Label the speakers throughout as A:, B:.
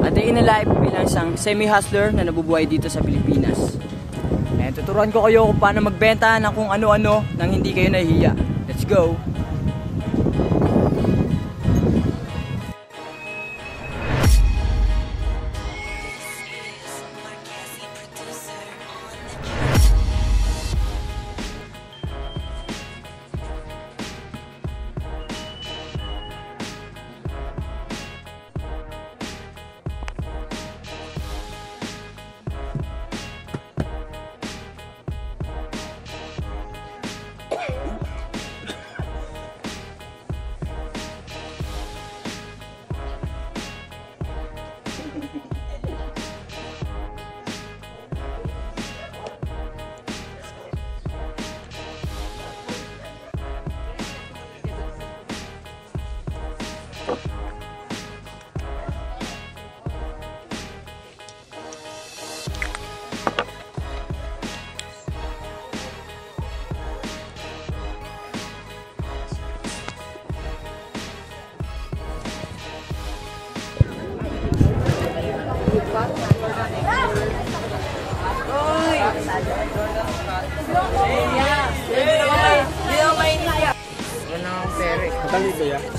A: A day in a life bilang isang semi-hustler na nabubuhay dito sa Pilipinas. And tuturuan ko kayo kung paano magbenta ng kung ano-ano nang hindi kayo nahihiya. Let's go!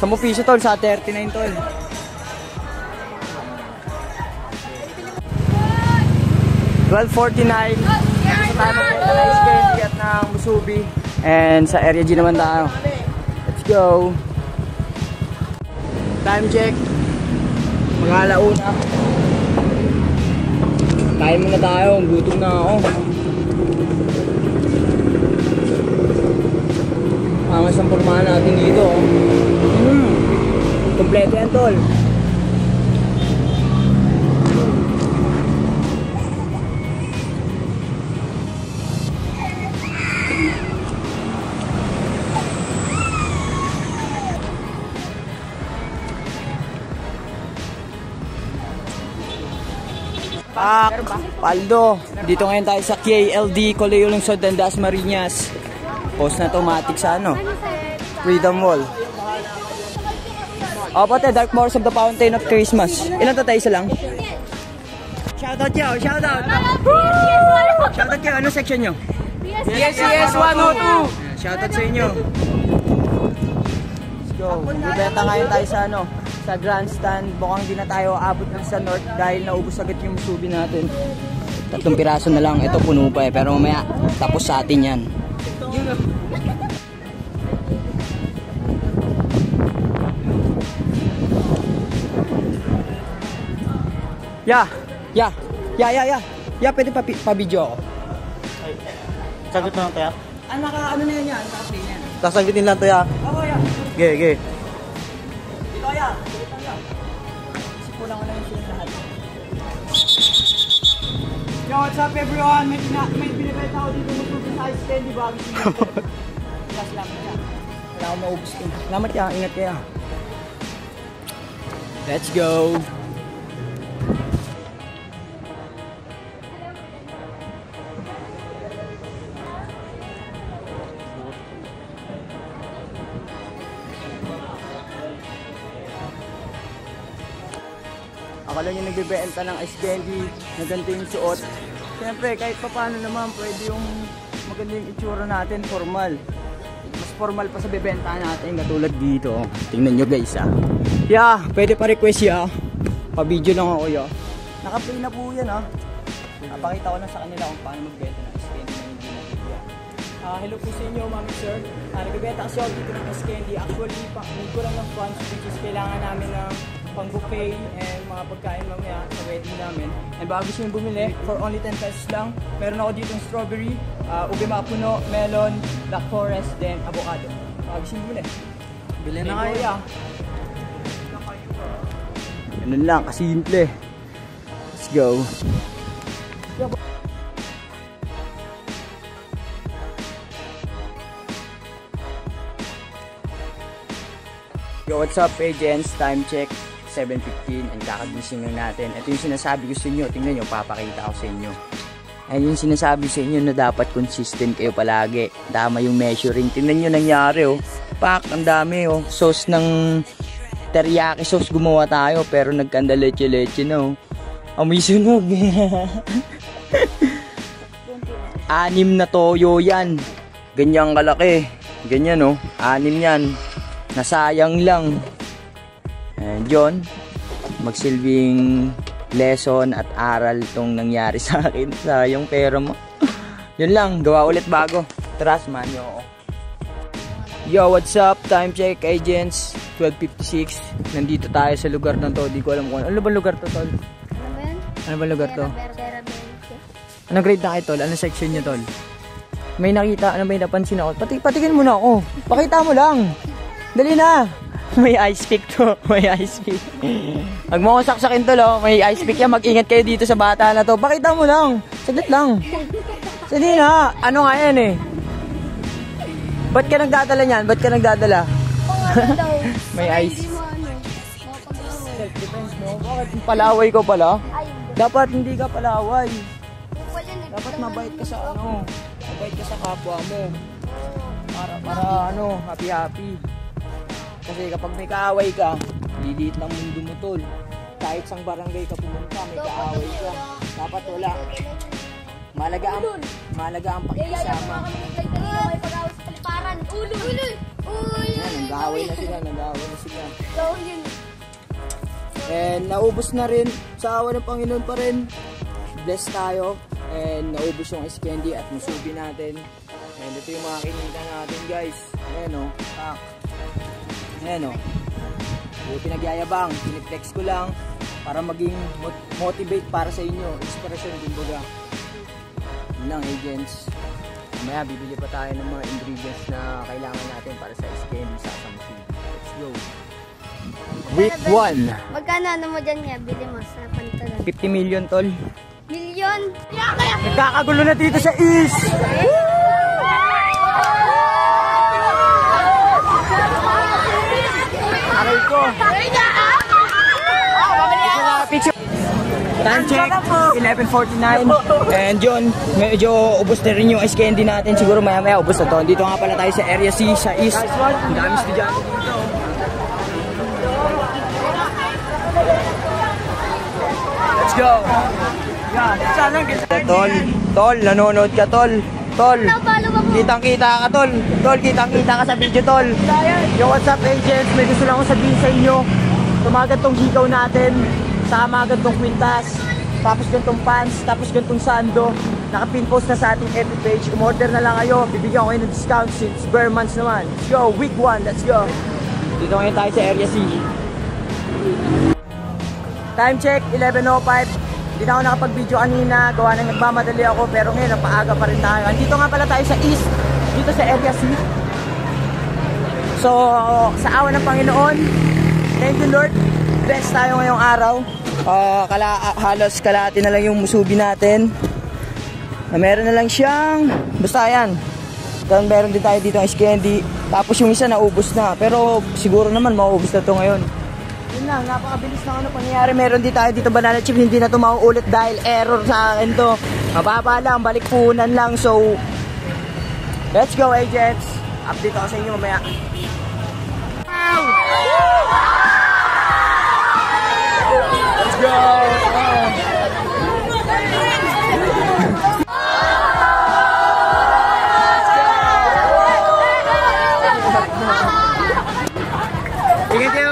A: Sa mo piso tol, sa 39 tol. 12:49. Sa tayo mag-organize candy at ng Musubi. And sa area G naman tayo. Let's go. Time check. Mag-alauna. Kain muna tayo, gutom na ako. Angas ang pormahan natin dito. Kompleto yan tol. Paldo. Dito ngayon tayo sa KLD, Colegio Lungsod ng Dasmariñas. Post na automatic sa ano? Freedom Wall. O pati, Dark Moors of the Fountain of Christmas. Ilan to tayo? Isa lang? Shoutout nyo, shoutout! Shoutout nyo, ano section nyo?
B: Yes, 102!
A: Shoutout sa inyo. Let's go. Bibenta ngayon tayo sa ano? Sa grandstand. Bukang di na tayo abot ng sa north dahil naubos agad yung Musubi natin. 3 piraso na lang. Ito puno pa eh. Pero mamaya tapos sa atin yan. Yeah, pwede pa-video ako.
C: Sagot na lang tayo.
A: Ano na yan? Naka-play na yan.
C: Sasagutin lang tayo.
A: Oo, yeah.
C: Ge.
A: Dito kaya. Isip ko lang ko na yung sila lahat. Yo, what's up everyone? May binibenta ako dito Musubi sa ice candy bag. Salamat ya. Wala akong maubos ko. Salamat ya, ingat kaya. Let's go. Akala nyo nagbibenta ng ice candy na ganito yung suot. Siyempre kahit pa paano naman pwede yung maganda yung itsura natin, formal. Mas formal pa sa bibenta natin katulad dito. Tingnan nyo guys ha. Yeah, pwede pa request ya. Pa-video lang ako ya. Naka-play na po yan ha. Napakita ko na sa kanila kung paano magbenta ng ice candy na hindi nabibigya. Hello po sa inyo mami sir. Nagbibenta kasi ako dito ng ice candy. Actually, need ko lang ng funds which is kailangan namin ng pang buffet and mga pagkain mamaya sa wedding namin. And baka gusto nyo bumili, for only 10 pesos lang. Meron ako dito ng strawberry, ube mapuno, melon, black forest, then avocado. Baka gusto nyo bumili.
C: Bili na kayo.
A: Ganun lang, kasimple. Let's go. Yo, what's up agents? Time check 7:15 and kakagising lang natin. Ito yung sinasabi ko sa inyo. Tingnan nyo, papakita ko sa inyo. Ayun yung sinasabi sa inyo na dapat consistent kayo palagi. Tama yung measuring. Tingnan nyo nangyari oh. Pak, ang dami oh. Sauce ng teriyaki sauce gumawa tayo, pero nagkanda leche-leche na oh. Amoy sunog. 6 na toyo yan. Ganyang kalaki. Ganyan oh. 6 yan. Nasayang lang. And yun, magsilbing lesson at aral tong nangyari sa akin. Sayang pera mo. Yun lang, gawa ulit bago. Trust man nyo ako. Yo, what's up? Time check, agents. 12:56. Nandito tayo sa lugar na to. Di ko alam kung ano ba lugar to, tol? Ano ba lugar to? Anong grade na kayo, tol? Anong section nyo, tol? May nakita, may napansin ako. Patikin mo na ako. Pakita mo lang. Dali na. May ice pick to. May ice pick. Huwag mo akong saksakin, tol, oh. May ice pick yan. Mag-ingat kayo dito sa bata na to. Pakita mo lang. Saglit lang. Sige na. Ano nga yan eh? Ba't ka nagdadala niyan? Ba't ka nagdadala? May ice. Self-defense mo? Bakit palaway ko pala? Dapat hindi ka palaway. Dapat mabait ka sa ano. Mabait ka sa kapwa mo. Para ano, happy-happy. Kasi kapag may kaaway ka, liliit ng mundo mo, tol. Kahit sang barangay ka pumunta, may kaaway ka. Dapat wala. Malaga ang pakikisama. Nag-aaway na sila. And naubos na rin. Sa awa ng Panginoon pa rin. Bless tayo. And naubos yung ice candy at musubi natin. And ito yung mga kinita natin, guys. Ayan o. Ayan o. Buti nagyayabang. Piniplex ko lang para maging motivate para sa inyo. Inspiration, kumbaga. Yun lang, agents. Mamaya bibili pa tayo ng mga ingredients na kailangan natin para sa ice candy sa Samsung. Let's go. Week 1.
B: Magkano ano mo dyan nga? Bili mo sa pantalan.
A: 50 million, tol.
B: Milyon?
A: Nagkakagulo na dito sa East. Aray ko. Picture. Time check, 11:49. And yun, medyo ubos na rin yung ice candy natin. Siguro maya-maya ubos na to. Dito nga pala tayo sa Area C, sa East. Ang dami estudyante dito. Let's go! Tol, nanonood ka, tol. Kitang-kita ka, tol. Kitang-kita ka sa video, tol. Yo, what's up, agents? May gusto lang akong sabihin sa inyo. Tumagat tong hikaw natin. Sama gantong kwintas, tapos gantong pants, tapos gantong sando. Naka-pin post na sa ating FB page. Umorder na lang kayo. Bibigyan ko kayo ng discount since bare months naman. Let's go, week 1, let's go. Dito ngayon tayo sa Area C. Time check, 11:05. Hindi na ako nakapag-video kanina. Gawa nang nagmamadali ako. Pero ngayon, napaaga pa rin tayo. Dito nga pala tayo sa East. Dito sa Area C. So, sa awa ng Panginoon, thank you Lord. Bless tayo ngayong araw. Halos kalahati na lang yung musubi natin. Meron na lang siyang, basta yan. Meron din tayo dito ng ice candy. Tapos yung isa naubos na. Pero siguro naman mauubos na to ngayon. Yun lang, napakabilis na ano pangyayari. Meron din tayo dito banana chip. Hindi na to mauulit dahil error sa akin to. Mababa lang, balikpunan lang. So, let's go, agents. Update ako sa inyo mamaya. Let's go! Ingat kayo!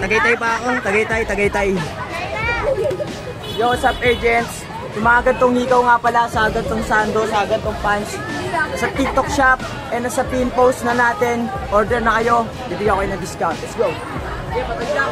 A: Tagaytay pa ako, Tagaytay. Yo, what's up, agents? Yung mga gantong hikaw nga pala sa gantong sando, sa gantong pants, sa TikTok shop, and sa pin post na natin, order na kayo, bibigyan ko kayo ng discount. Let's go! Okay, patagyan!